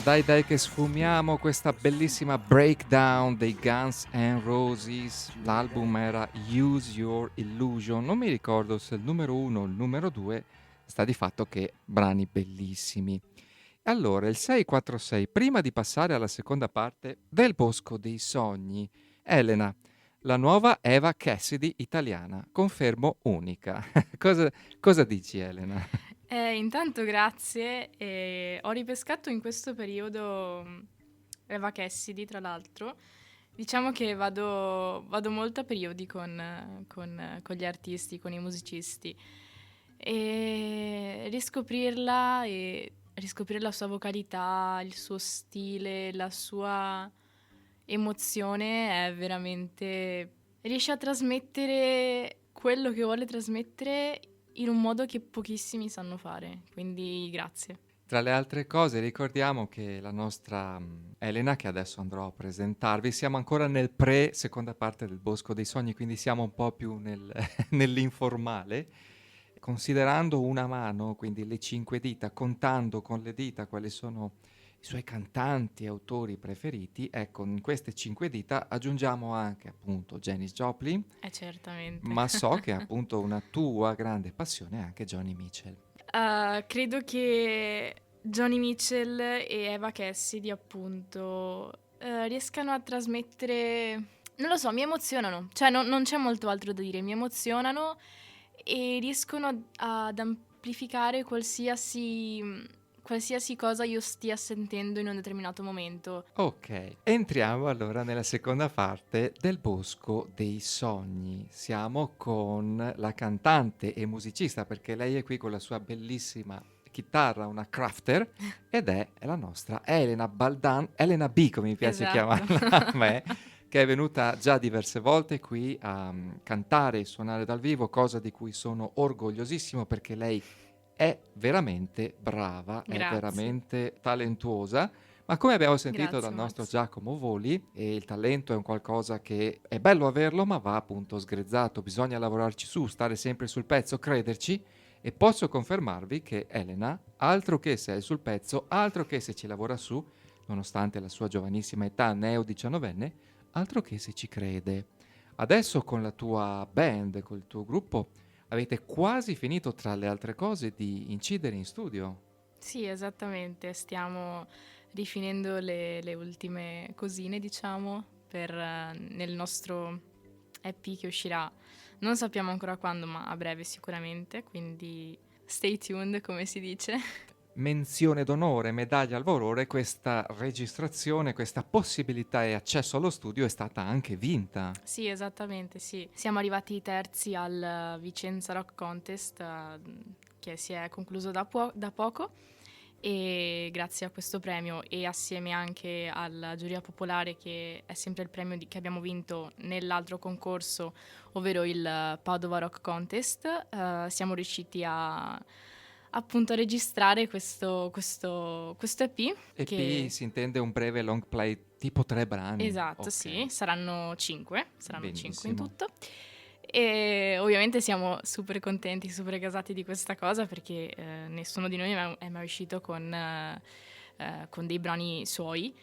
Dai dai che sfumiamo questa bellissima breakdown dei Guns N' Roses. L'album era Use Your Illusion. Non mi ricordo se il numero 1 o il numero 2, sta di fatto che brani bellissimi. Allora, il 646, prima di passare alla seconda parte del Bosco dei Sogni, Elena, la nuova Eva Cassidy italiana, confermo unica. cosa, cosa dici, Elena? Intanto grazie, ho ripescato in questo periodo Eva Cassidy, tra l'altro. Diciamo che vado molto a periodi con gli artisti, con i musicisti e riscoprire la sua vocalità, il suo stile, la sua emozione è veramente... riesce a trasmettere quello che vuole trasmettere in un modo che pochissimi sanno fare, quindi grazie. Tra le altre cose ricordiamo che la nostra Elena, che adesso andrò a presentarvi, siamo ancora nel pre-seconda parte del Bosco dei Sogni, quindi siamo un po' più nell'informale, considerando una mano, quindi le 5 dita, contando con le dita quali sono i suoi cantanti e autori preferiti, ecco, in queste 5 dita aggiungiamo anche appunto Janis Joplin, Certamente. ma so che appunto una tua grande passione è anche Joni Mitchell. Credo che Joni Mitchell e Eva Cassidy, appunto, riescano a trasmettere... Non lo so, mi emozionano. Cioè, non c'è molto altro da dire. Mi emozionano e riescono ad amplificare qualsiasi cosa io stia sentendo in un determinato momento. Ok, entriamo allora nella seconda parte del Bosco dei Sogni. Siamo con la cantante e musicista, perché lei è qui con la sua bellissima chitarra, una crafter, ed è la nostra Elena Baldan, Elena B come mi piace Esatto. chiamarla a me, che è venuta già diverse volte qui a cantare e suonare dal vivo, cosa di cui sono orgogliosissimo perché lei è veramente brava, è Grazie. veramente talentuosa, ma come abbiamo sentito dal Grazie nostro Max. Giacomo Voli, il talento è un qualcosa che è bello averlo, ma va appunto sgrezzato, bisogna lavorarci su, stare sempre sul pezzo, crederci. E posso confermarvi che Elena, altro che se è sul pezzo, altro che se ci lavora su, nonostante la sua giovanissima età, neo 19enne, altro che se ci crede. Adesso con la tua band, col tuo gruppo, avete quasi finito, tra le altre cose, di incidere in studio. Sì, esattamente. Stiamo rifinendo le ultime cosine, diciamo, nel nostro EP che uscirà. Non sappiamo ancora quando, ma a breve sicuramente, quindi stay tuned, come si dice. Menzione d'onore, medaglia al valore, questa registrazione, questa possibilità e accesso allo studio è stata anche vinta. Sì, esattamente, sì. Siamo arrivati terzi al Vicenza Rock Contest, che si è concluso da poco. E grazie a questo premio e assieme anche alla giuria popolare, che è sempre il premio che abbiamo vinto nell'altro concorso, ovvero il Padova Rock Contest, siamo riusciti a appunto a registrare questo EP EP che... si intende un breve long play tipo 3 brani. Esatto, sì, Ok, saranno 5 in benissimo. tutto. E ovviamente siamo super contenti, super gasati di questa cosa perché nessuno di noi è mai uscito con dei brani suoi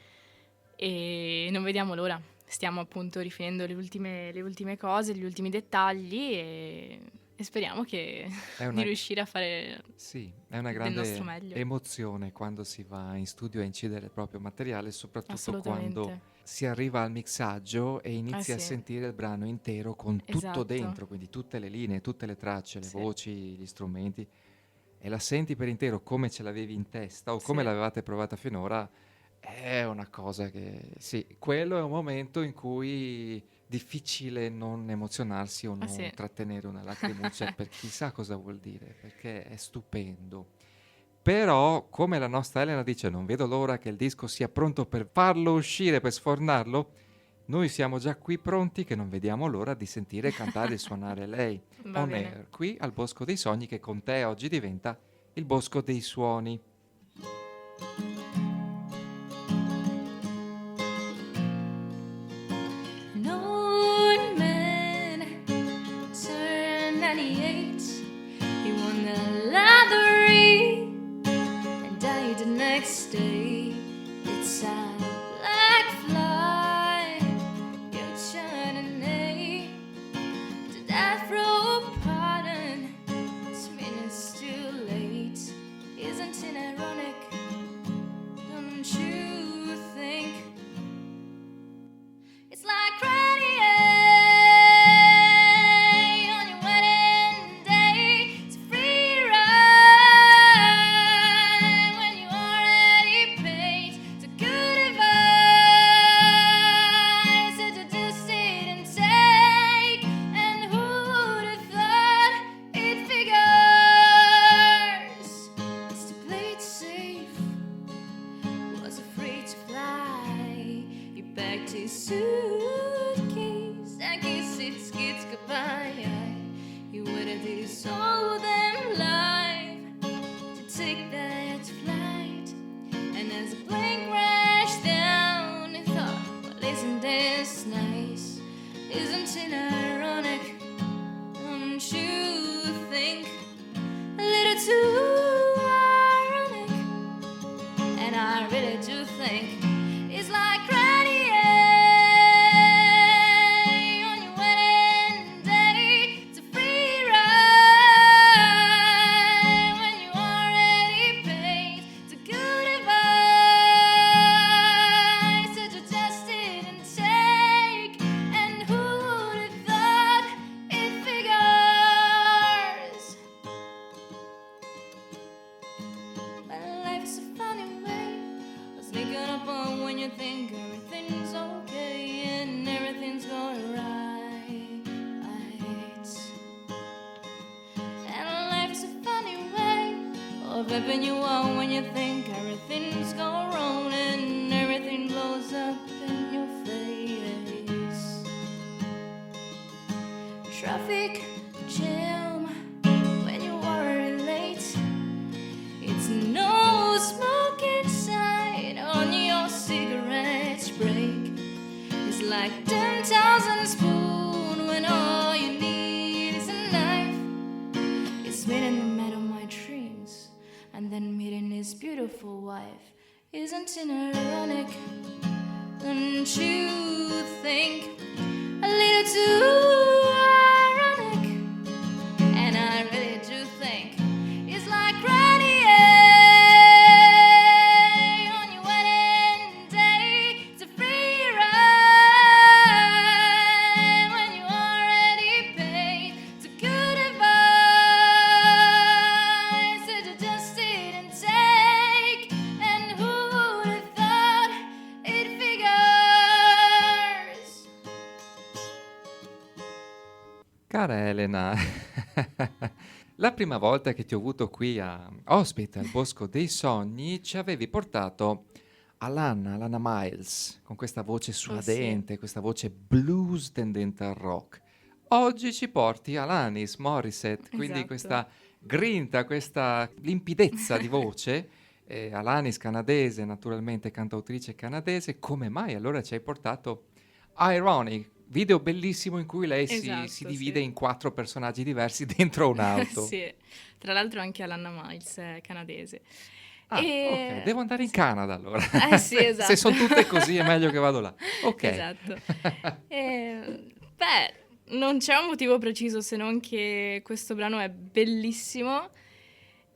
e non vediamo l'ora. Stiamo appunto rifinendo le ultime cose, gli ultimi dettagli e speriamo È di una, riuscire a fare sì, è una del nostro grande meglio. emozione quando si va in studio a incidere il proprio materiale, soprattutto quando Assolutamente. si arriva al mixaggio e Eh inizi a sì, sentire il brano intero con tutto esatto. dentro, quindi tutte le linee, tutte le tracce, le Sì, voci, gli strumenti, e la senti per intero come ce l'avevi in testa o come sì. l'avevate provata finora, è una cosa che sì, quello è un momento in cui difficile non emozionarsi o Ah sì. non trattenere una lacrimuccia per chissà cosa vuol dire, perché è stupendo. Però, come la nostra Elena dice, non vedo l'ora che il disco sia pronto per farlo uscire, per sfornarlo. Noi siamo già qui pronti che non vediamo l'ora di sentire cantare e suonare lei. Va On bene. air, qui al Bosco dei Sogni, che con te oggi diventa il Bosco dei Suoni. An old man turned 98. He won the lottery and died the next day. sad black fly, your Chardonnay to death row pardon. 2 minutes too late. Isn't it ironic? Don't you think it's like Granny on your wedding day? It's a free ride when you already paid. It's a good advice to just sit and take. And who would have thought it figures? It's to play it safe, was afraid to fly. You packed his suitcase and kissed its kids goodbye. You waited till you saw them live to take that flight. And as the plane crashed down, you thought, well, isn't this nice? Isn't it ironic? Don't you think a little too ironic? And I really do think it's like Granny on your wedding day. It's a free ride when you already paid. It's a good advice to just sit and take. And who would have thought it figures? Well, life's a funny way of sneaking up on when you think everything's okay and everything's going right. And life's a funny way of flipping you on when you think everything's going wrong and everything blows up in your face. Traffic jam when you are late. It's no smoking sign on your cigarette break. It's like 10,000 spoon when all you need is a knife. It's meeting the man of my dreams and then meeting his beautiful wife. Isn't it ironic? Don't you think a little too ironic? And I really do think it's like Granny on your wedding day. It's a free ride when you already paid. It's a good advice to just sit and take. And who would have thought it figures? Cara Elena, la prima volta che ti ho avuto qui ospite al Bosco dei Sogni ci avevi portato Alana Miles, con questa voce suadente, questa voce blues tendente al rock. Oggi ci porti Alanis Morissette, quindi Esatto. questa grinta, questa limpidezza di voce. Alanis canadese, naturalmente cantautrice canadese. Come mai allora ci hai portato Ironic? Video bellissimo in cui lei Esatto, si divide sì. in 4 personaggi diversi dentro un'auto. Sì, tra l'altro anche Alana Miles è canadese. Ah, E- ok, devo andare in Canada allora. sì, Se esatto. sono tutte così è meglio che vado là. Ok. Esatto. Beh, non c'è un motivo preciso se non che questo brano è bellissimo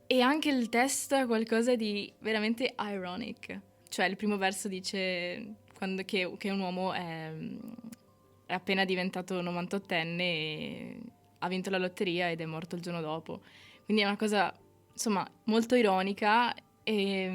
e anche il testo è qualcosa di veramente ironic. Cioè il primo verso dice che un uomo è appena diventato 98enne e ha vinto la lotteria ed è morto il giorno dopo. Quindi è una cosa, insomma, molto ironica e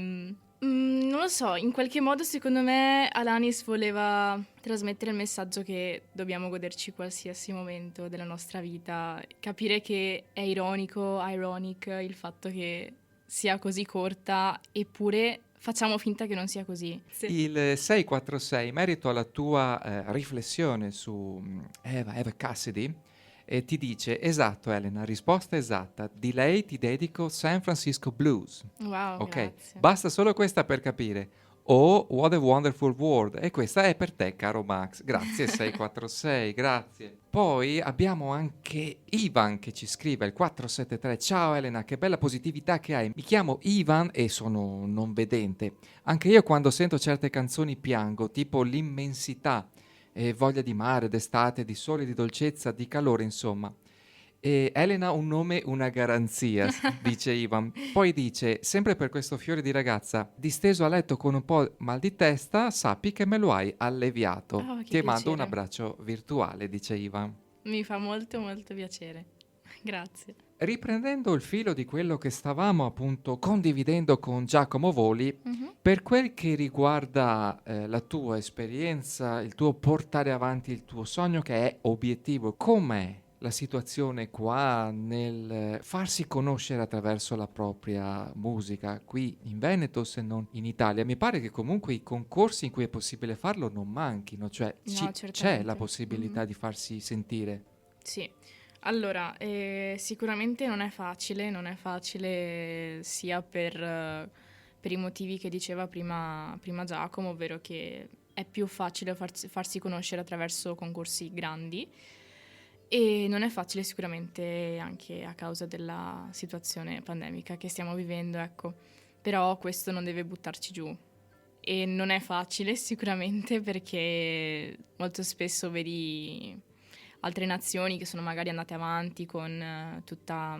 non lo so, in qualche modo secondo me Alanis voleva trasmettere il messaggio che dobbiamo goderci qualsiasi momento della nostra vita, capire che è ironic il fatto che sia così corta, eppure facciamo finta che non sia così. Il 646, in merito alla tua riflessione su Eva Cassidy, ti dice, esatto Elena, risposta esatta, di lei ti dedico San Francisco Blues. Wow, Ok, grazie. basta solo questa per capire. o What a Wonderful World. E questa è per te, caro Max. Grazie 646, grazie. Poi abbiamo anche Ivan che ci scrive il 473. Ciao Elena, che bella positività che hai. Mi chiamo Ivan e sono non vedente. Anche io quando sento certe canzoni piango, tipo L'immensità, e voglia di mare, d'estate, di sole, di dolcezza, di calore, insomma. E Elena un nome, una garanzia, dice Ivan. Poi dice, sempre per questo fiore di ragazza, disteso a letto con un po' mal di testa, sappi che me lo hai alleviato. Oh, che Ti mando un piacere. abbraccio virtuale, dice Ivan. Mi fa molto molto piacere. Grazie. Riprendendo il filo di quello che stavamo appunto condividendo con Giacomo Voli, Mhm. per quel che riguarda la tua esperienza, il tuo portare avanti il tuo sogno che è obiettivo, com'è la situazione qua nel farsi conoscere attraverso la propria musica qui in Veneto se non in Italia? Mi pare che comunque i concorsi in cui è possibile farlo non manchino, cioè No, c'è la certamente. Mhm. possibilità di farsi sentire. Sì, allora, sicuramente non è facile sia per i motivi che diceva prima Giacomo, ovvero che è più facile farsi conoscere attraverso concorsi grandi e non è facile sicuramente anche a causa della situazione pandemica che stiamo vivendo, ecco, però questo non deve buttarci giù. E non è facile sicuramente perché molto spesso vedi altre nazioni che sono magari andate avanti con tutta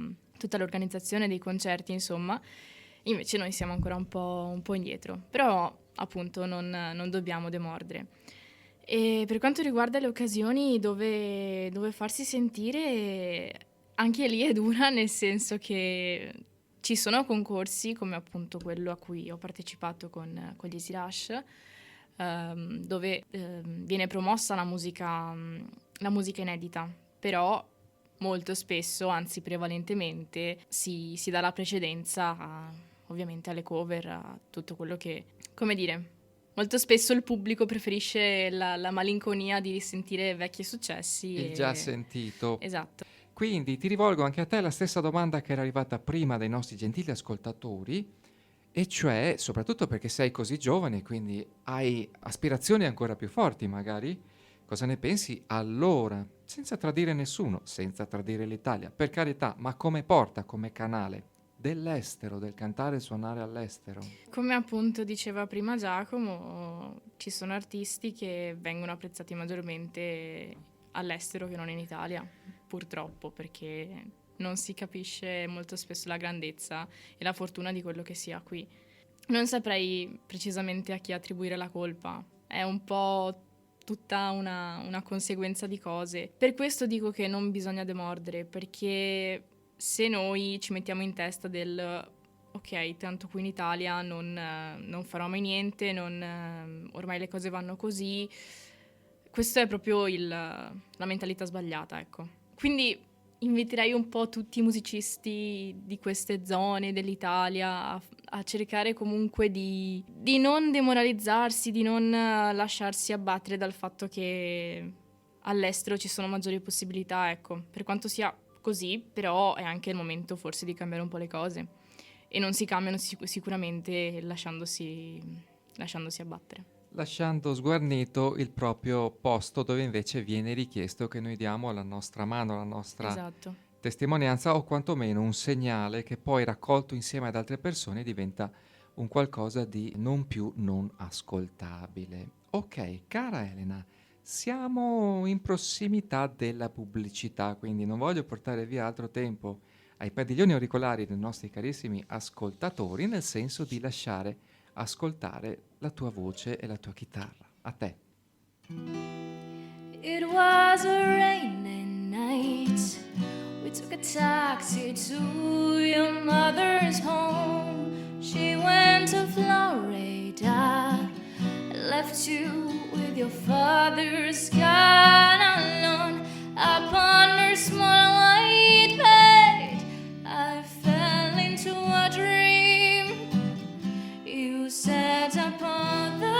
l'organizzazione dei concerti, insomma, invece noi siamo ancora un po' indietro, però appunto non dobbiamo demordere. E per quanto riguarda le occasioni dove farsi sentire, anche lì è dura, nel senso che ci sono concorsi, come appunto quello a cui ho partecipato con gli Easy Rush, dove viene promossa la musica inedita, però molto spesso, anzi prevalentemente, si dà la precedenza ovviamente alle cover, a tutto quello che, come dire, molto spesso il pubblico preferisce la malinconia di risentire vecchi successi Il già e... sentito. Esatto. Quindi ti rivolgo anche a te la stessa domanda che era arrivata prima dai nostri gentili ascoltatori, e cioè, soprattutto perché sei così giovane, quindi hai aspirazioni ancora più forti magari, cosa ne pensi allora, senza tradire nessuno, senza tradire l'Italia, per carità, ma come porta, come canale dell'estero, del cantare e suonare all'estero? Come appunto diceva prima Giacomo, ci sono artisti che vengono apprezzati maggiormente all'estero che non in Italia, purtroppo, perché non si capisce molto spesso la grandezza e la fortuna di quello che si ha qui. Non saprei precisamente a chi attribuire la colpa, è un po' tutta una conseguenza di cose. Per questo dico che non bisogna demordere, perché se noi ci mettiamo in testa del ok, tanto qui in Italia non farò mai niente, ormai le cose vanno così, questa è proprio la mentalità sbagliata, ecco. Quindi inviterei un po' tutti i musicisti di queste zone dell'Italia a cercare comunque di non demoralizzarsi, di non lasciarsi abbattere dal fatto che all'estero ci sono maggiori possibilità, ecco. Per quanto sia così, però è anche il momento forse di cambiare un po' le cose. E non si cambiano sicuramente lasciandosi abbattere. Lasciando sguarnito il proprio posto dove invece viene richiesto che noi diamo la nostra mano, la nostra Esatto. testimonianza o quantomeno un segnale che poi raccolto insieme ad altre persone diventa un qualcosa di non più non ascoltabile. Ok, cara Elena, siamo in prossimità della pubblicità, quindi non voglio portare via altro tempo ai padiglioni auricolari dei nostri carissimi ascoltatori, nel senso di lasciare ascoltare la tua voce e la tua chitarra. A te. It was a rainy night. We took a taxi to your mother's home. She went to Florida, left you with your father's gun alone. Upon her small white bed, I fell into a dream. You sat upon the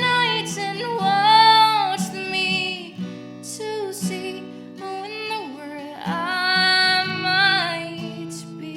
night and watched me to see who in the world I might be.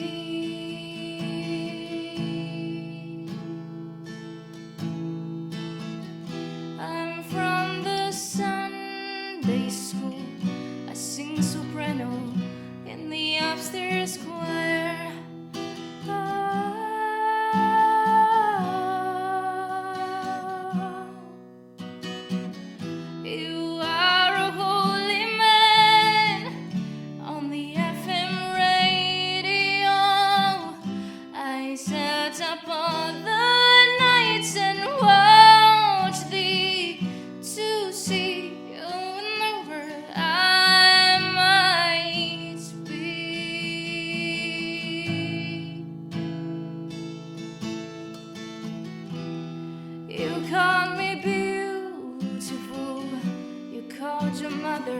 You called me beautiful. You called your mother.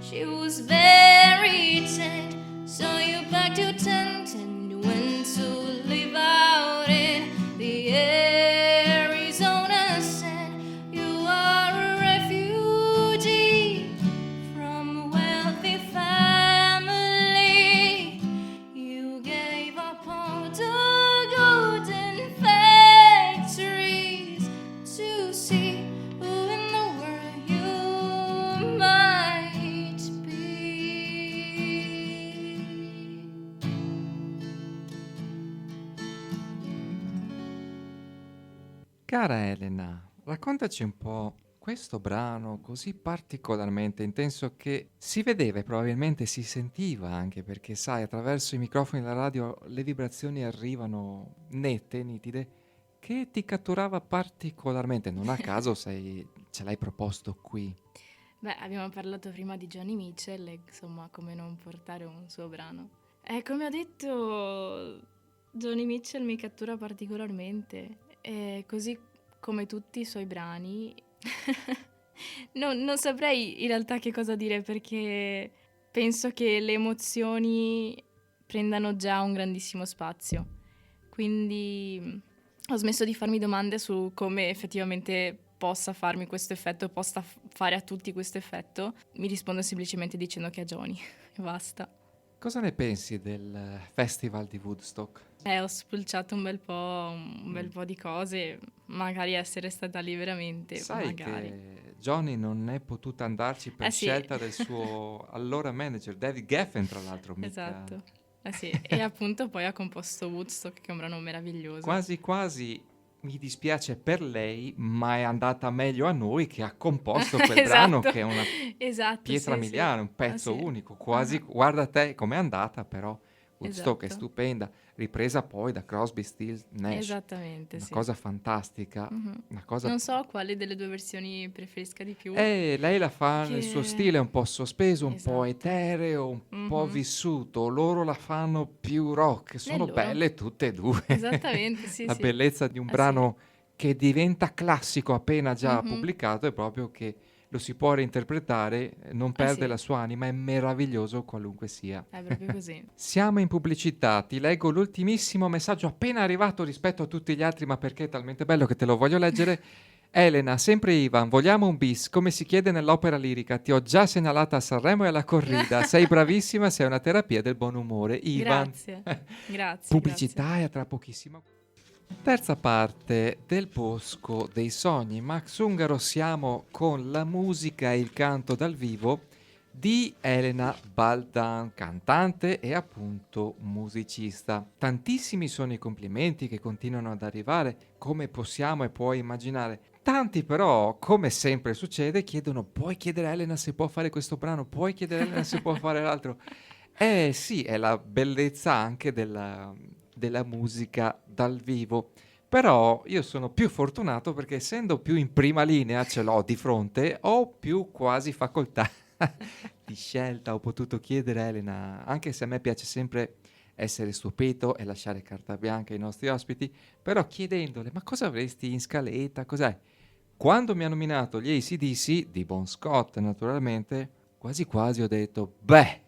She was very sad. So you packed your tent and went to live out in the Arizona sand. You are a refugee from a wealthy family. You gave up all the golden factories to see who in the world you might be. Cara Elena, raccontaci un po' questo brano così particolarmente intenso che si vedeva e probabilmente si sentiva anche perché, sai, attraverso i microfoni della radio le vibrazioni arrivano nette, nitide, che ti catturava particolarmente. Non a caso ce l'hai proposto qui. Beh, abbiamo parlato prima di Johnny Mitchell e insomma come non portare un suo brano. E come ho detto, Johnny Mitchell mi cattura particolarmente, e così come tutti i suoi brani. Non saprei in realtà che cosa dire perché penso che le emozioni prendano già un grandissimo spazio. Quindi ho smesso di farmi domande su come effettivamente possa farmi questo effetto, possa fare a tutti questo effetto. Mi rispondo semplicemente dicendo che è Johnny e basta. Cosa ne pensi del Festival di Woodstock? Ho spulciato un bel po' di cose, magari essere stata lì veramente, Sai magari. che Johnny non è potuta andarci per sì. scelta del suo allora manager, David Geffen, tra l'altro. Mica... Esatto. Sì. E appunto poi ha composto Woodstock, che è un brano meraviglioso. Quasi quasi mi dispiace per lei, ma è andata meglio a noi che ha composto quel brano che è una pietra sì, miliare, sì. un pezzo Sì. unico. Quasi, guarda te com'è andata, però Woodstock è Esatto. stupenda, ripresa poi da Crosby, Stills, Nash. Esattamente, Una sì. cosa fantastica, una cosa... Non so quale delle due versioni preferisca di più. lei la fa nel suo stile un po' sospeso, un po' Esatto. etereo, un po' vissuto. Loro la fanno più rock, sono loro. belle tutte e due. Esattamente, sì, La sì. bellezza di un Sì. brano che diventa classico appena già pubblicato è proprio che lo si può reinterpretare, non perde sì. la sua anima, è meraviglioso qualunque sia. È proprio così. Siamo in pubblicità, ti leggo l'ultimissimo messaggio appena arrivato rispetto a tutti gli altri, ma perché è talmente bello che te lo voglio leggere. Elena, sempre Ivan, vogliamo un bis, come si chiede nell'opera lirica, ti ho già segnalata a Sanremo e alla corrida, sei bravissima, sei una terapia del buon umore. Ivan. Grazie. Pubblicità e a tra pochissimo. Terza parte del Bosco dei Sogni. Max Ungaro, siamo con la musica e il canto dal vivo di Elena Baldan, cantante e appunto musicista. Tantissimi sono i complimenti che continuano ad arrivare, come possiamo e puoi immaginare. Tanti però, come sempre succede, chiedono: puoi chiedere a Elena se può fare questo brano, puoi chiedere a Elena se può fare l'altro. Sì, è la bellezza anche della musica dal vivo. Però io sono più fortunato perché essendo più in prima linea, ce l'ho di fronte, ho più quasi facoltà di scelta. Ho potuto chiedere a Elena, anche se a me piace sempre essere stupito e lasciare carta bianca ai nostri ospiti, però chiedendole: ma cosa avresti in scaletta, cos'è? Quando mi ha nominato gli AC/DC, di Bon Scott naturalmente, quasi quasi ho detto: beh,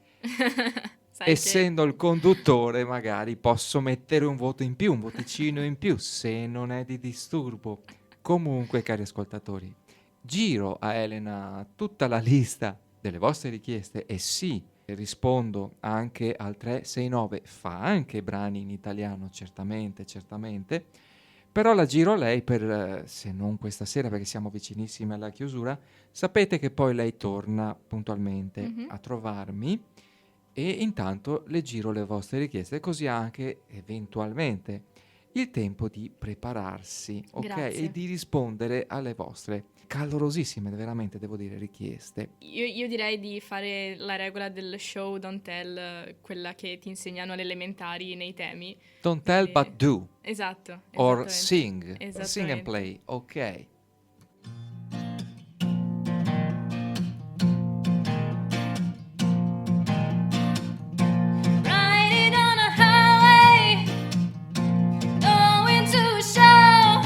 essendo il conduttore magari posso mettere un voto in più, un voticino in più, se non è di disturbo. Comunque, cari ascoltatori, giro a Elena tutta la lista delle vostre richieste e sì, rispondo anche al 369, fa anche brani in italiano, certamente, però la giro a lei per, se non questa sera perché siamo vicinissimi alla chiusura, sapete che poi lei torna puntualmente a trovarmi e intanto le giro le vostre richieste, così anche eventualmente il tempo di prepararsi, ok? Grazie. E di rispondere alle vostre calorosissime, veramente devo dire, richieste. Io direi di fare la regola del show don't tell, quella che ti insegnano alle elementari nei temi. Don't tell but do. Esatto. Or sing. Esattamente. Sing and play, ok. Riding on a highway, going to a show.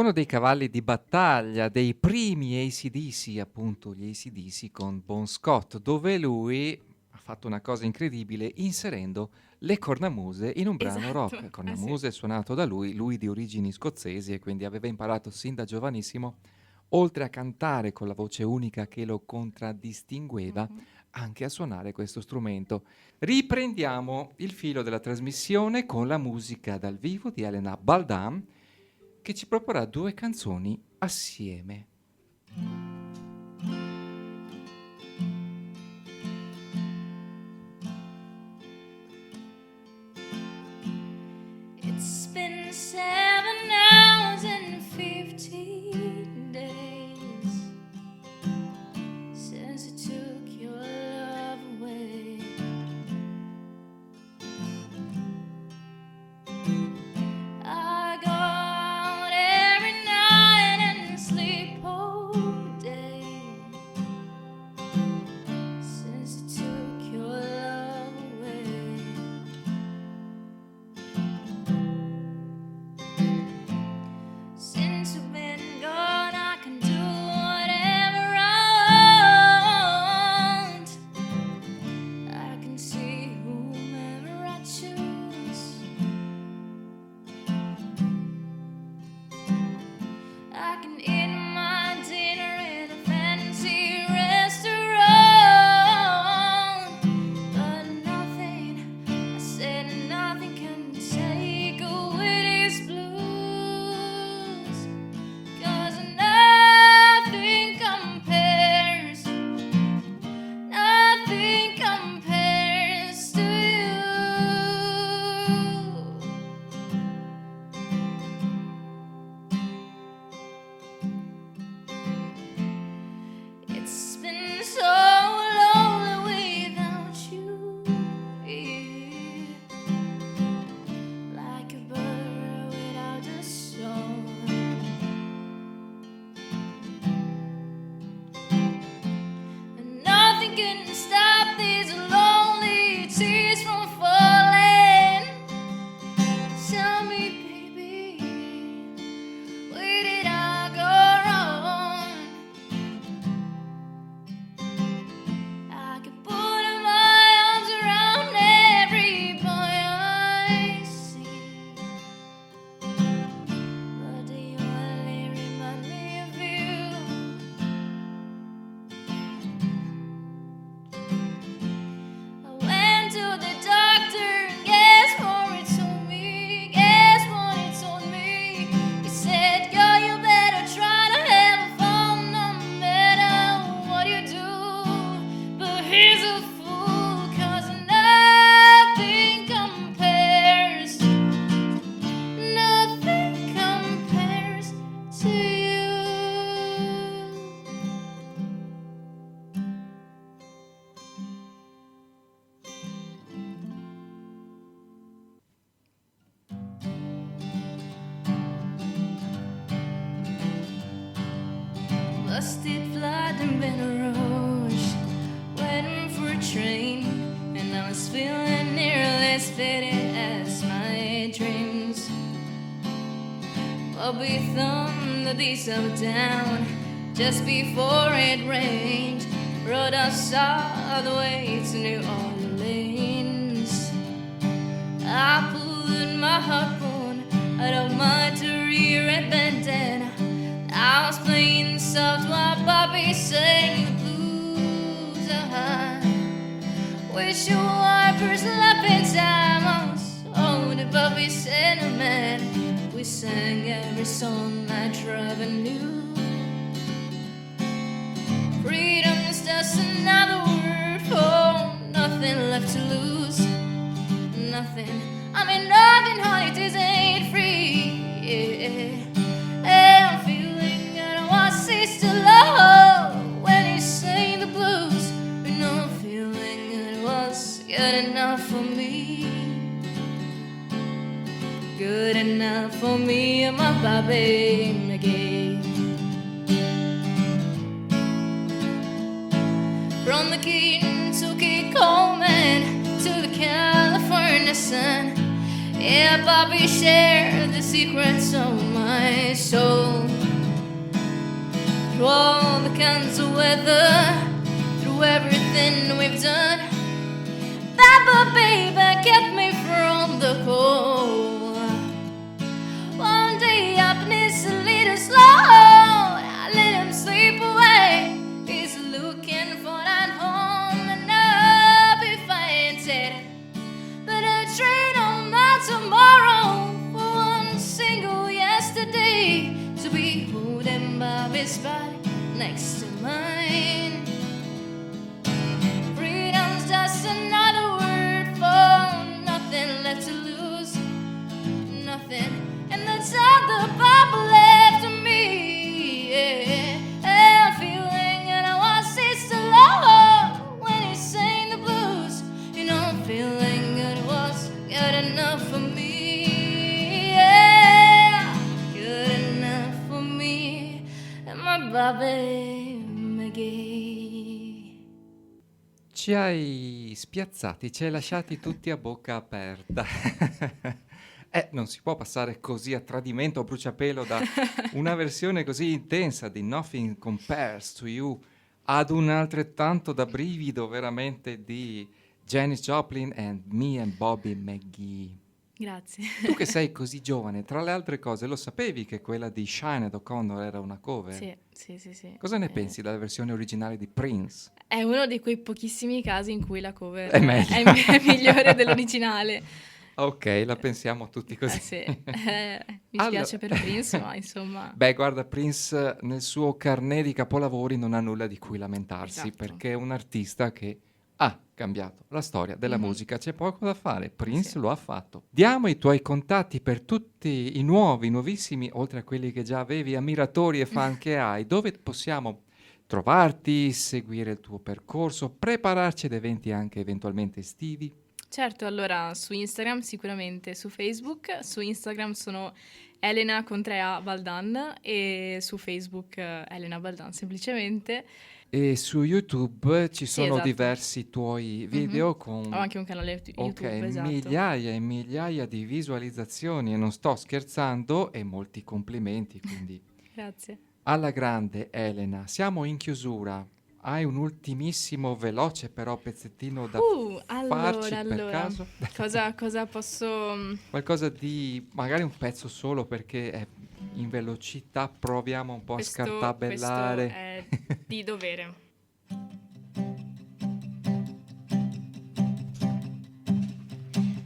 uno dei cavalli di battaglia dei primi AC/DC, appunto gli AC/DC con Bon Scott, dove lui ha fatto una cosa incredibile inserendo le cornamuse in un brano Esatto, rock. sì. Cornamuse suonato da lui di origini scozzesi e quindi aveva imparato sin da giovanissimo, oltre a cantare con la voce unica che lo contraddistingueva, Mhm. anche a suonare questo strumento. Riprendiamo il filo della trasmissione con la musica dal vivo di Elena Baldam, che ci proporrà 2 canzoni assieme. It's been 7 hours and 15 days since I took your love away. I go out every night and sleep all day since I took your love away. Since you've been gone, I can do whatever I want. I can see whomever I choose. I can eat my dinner in a fancy restaurant, but nothing, I said nothing can take away these blues, 'cause nothing compares to you. It's been so lonely without you here, like a bird without a song. And nothing can stop these lonely tears from falling. Tell me, baby, where did I go wrong? I could put my arms around every boy I see, but they only remind me of you. I went to the doctor, and guess what he told me? Guess what he told me? He said, girl, you better try to have fun no matter what you do. But he's a fool, 'cause nothing compares to you. Busted flat and been a rouge, waiting for a train, and I was feeling nearly as faded as my dreams. Bobby thumbed the days up down just before it rained, rode us all the way to New Orleans. I pulled my harpoon out of my dirty red bandana. I was playing soft while Bobby sang the blues. Wish you wipers laughing time. I was old Bobby sentiment. We sang every song I ever knew. Freedom's just another word for nothing left to lose. Nothing, I mean nothing, honey, this ain't free. Yeah. I'm feeling good, I cease to love when he sang the blues. You know, I'm feeling it was good enough for me. Good enough for me and my Bobby McGee. From the Keaton to Keith Coleman to the California sun, yeah, Bobby shared the secrets of my soul. Through all the kinds of weather, through everything we've done, Papa, baby, kept me from the cold. One day happiness will lead us slow. I let him sleep away. He's looking for that home, and I'll be fainted. But I trade on my tomorrow for one single yesterday, to be holding by his body next to mine. Freedom's just another word for nothing left to lose, nothing. And that's all the Papa left to me. Yeah. And feeling that I was his alone when he sang the blues. You know, feeling good was good enough for me. Yeah, good enough for me and my Bobby McGee. Ci hai spiazzati, ci hai lasciati tutti a bocca aperta. Non si può passare così a tradimento, a bruciapelo, da una versione così intensa di Nothing Compares to You ad un altrettanto da brivido veramente di Janis Joplin and Me and Bobby McGee. Grazie. Tu che sei così giovane, tra le altre cose, lo sapevi che quella di Sinead O'Connor era una cover? Sì. Cosa ne pensi della versione originale di Prince? È uno di quei pochissimi casi in cui la cover È meglio. è migliore dell'originale. Ok, la pensiamo tutti così. Sì. Mi Allora- spiace per Prince, ma insomma... Beh, guarda, Prince nel suo carnet di capolavori non ha nulla di cui lamentarsi, Esatto. perché è un artista che ha cambiato la storia della Mhm. musica, c'è poco da fare, Prince Sì. lo ha fatto. Diamo i tuoi contatti per tutti i nuovissimi, oltre a quelli che già avevi, ammiratori e fan che hai, dove possiamo trovarti, seguire il tuo percorso, prepararci ad eventi anche eventualmente estivi. Certo, allora su Instagram sicuramente, su Facebook. Su Instagram sono Elena con 3A Baldan e su Facebook Elena Baldan semplicemente. E su YouTube ci Sì, sono esatto. diversi tuoi video con Ho anche un canale YouTube, ok, esatto. migliaia e migliaia di visualizzazioni e non sto scherzando e molti complimenti, quindi Grazie. alla grande Elena. Siamo in chiusura. Hai un ultimissimo veloce però pezzettino da farci per Allora, caso? cosa posso... Qualcosa di magari un pezzo solo perché è in velocità proviamo un po' a questo scartabellare. è di dovere.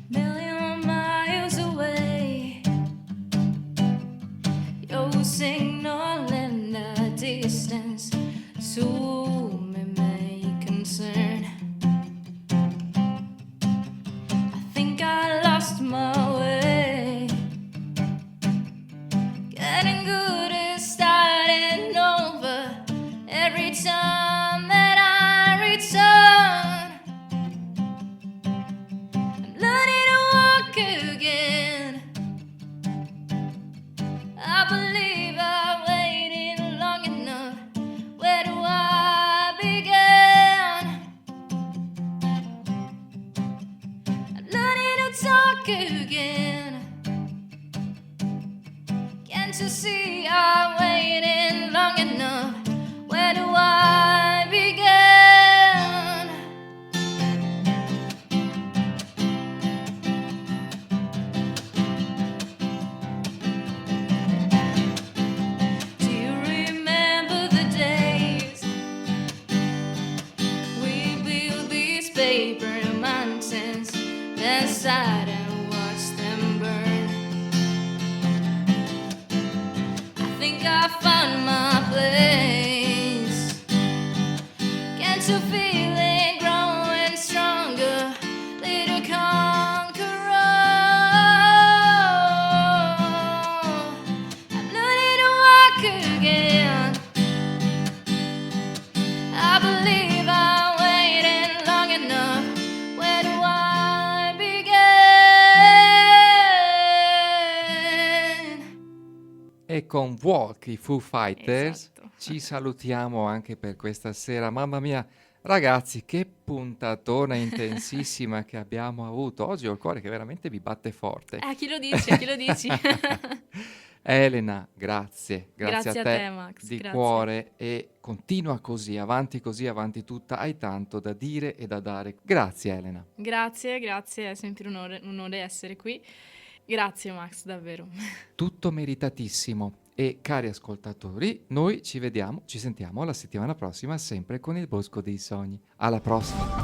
Million miles away, your signal in the distance to me may concern. I think I lost my way. Getting good is starting over every time that I return. I'm learning to walk again. I believe I waited long enough. Where do I begin? I'm learning to talk again. Can't you see I'm waiting long enough? Where do I begin? Do you remember the days we built these paper mountains and sat and watched them burn? I think I found my place. Can't you feel it growing stronger, little conqueror? I'm learning to walk again. I believe I'm waiting long enough. Where do I begin? E con Walk, i Foo Fighters, Esatto. ci salutiamo anche per questa sera. Mamma mia, ragazzi, che puntatona intensissima che abbiamo avuto. Oggi ho il cuore che veramente vi batte forte. Chi lo dici? Chi lo dici? Elena, grazie Grazie a a te te, Max, di grazie. cuore e continua così, avanti tutta, hai tanto da dire e da dare. Grazie Elena. Grazie, è sempre un onore essere qui. Grazie Max, davvero. Tutto meritatissimo. E cari ascoltatori, noi ci sentiamo la settimana prossima sempre con il Bosco dei Sogni. Alla prossima!